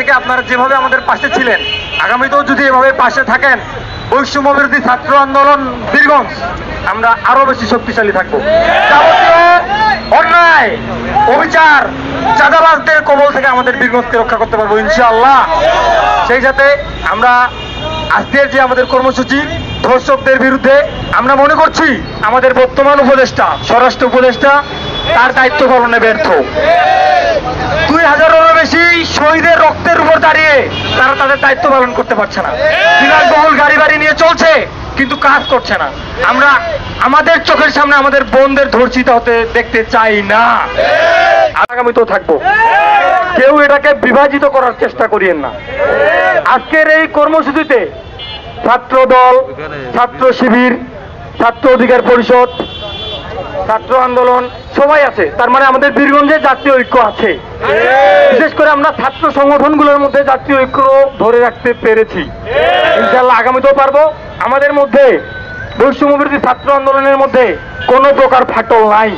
থেকে আপনারা যেভাবে আমাদের পাশে ছিলেন, আগামীতেও যদি এভাবে পাশে থাকেন, বৈষম্য বিরোধী ছাত্র আন্দোলন বীরগঞ্জ আমরা আরো বেশি শক্তিশালী থাকবো। যাবতীয় অন্যায়, অবিচার, চাঁদাবাজদের কবল থেকে আমাদের বীরগঞ্জকে রক্ষা করতে পারবো ইনশাআল্লাহ। সেই সাথে আমরা আজকের যে আমাদের কর্মসূচি ধর্ষকদের বিরুদ্ধে, আমরা মনে করছি আমাদের বর্তমান উপদেষ্টা, স্বরাষ্ট্র উপদেষ্টা তার দায়িত্ব পালনে ব্যর্থ। 2000-এরও বেশি শহীদের রক্তের উপর দাঁড়িয়ে তারা তাদের দায়িত্ব পালন করতে পারছে না। বিলাসবহুল গাড়ি বাড়ি নিয়ে চলছে কিন্তু কাজ করছে না। আমরা আমাদের চোখের সামনে আমাদের বোনদের ধর্ষিত হতে দেখতে চাই না। আগামীতেও থাকবো। কেউ এটাকে বিভাজিত করার চেষ্টা করিয়েন না। আজকের এই কর্মসূচিতে ছাত্র দল, ছাত্র শিবির, ছাত্র অধিকার পরিষদ, ছাত্র আন্দোলন সবাই আছে। তার মানে আমাদের বীরগঞ্জে জাতীয় ঐক্য আছে। বিশেষ করে আমরা ছাত্র সংগঠনগুলোর মধ্যে জাতীয় ঐক্য ধরে রাখতে পেরেছি। ইনশাআল্লাহ আগামীতেও পারবো। আমাদের মধ্যে বৈষম্য বিরোধী ছাত্র আন্দোলনের মধ্যে কোনো প্রকার ফাটল নাই।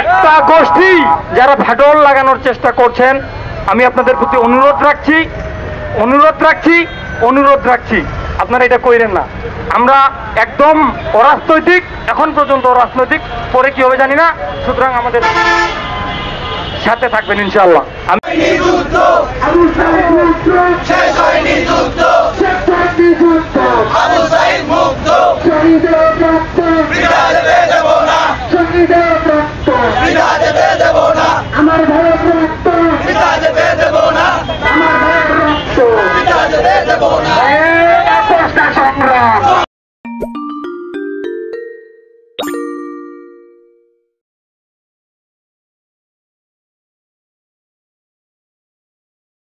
একটা গোষ্ঠী যারা ফাটল লাগানোর চেষ্টা করছেন, আমি আপনাদের প্রতি অনুরোধ রাখছি আপনারা এটা কইরেন না। আমরা একদম অরাজনৈতিক, এখন পর্যন্ত অরাজনৈতিক, পরে কি হবে জানি না। সুতরাং আমাদের সাথে থাকবেন ইনশাআল্লাহ।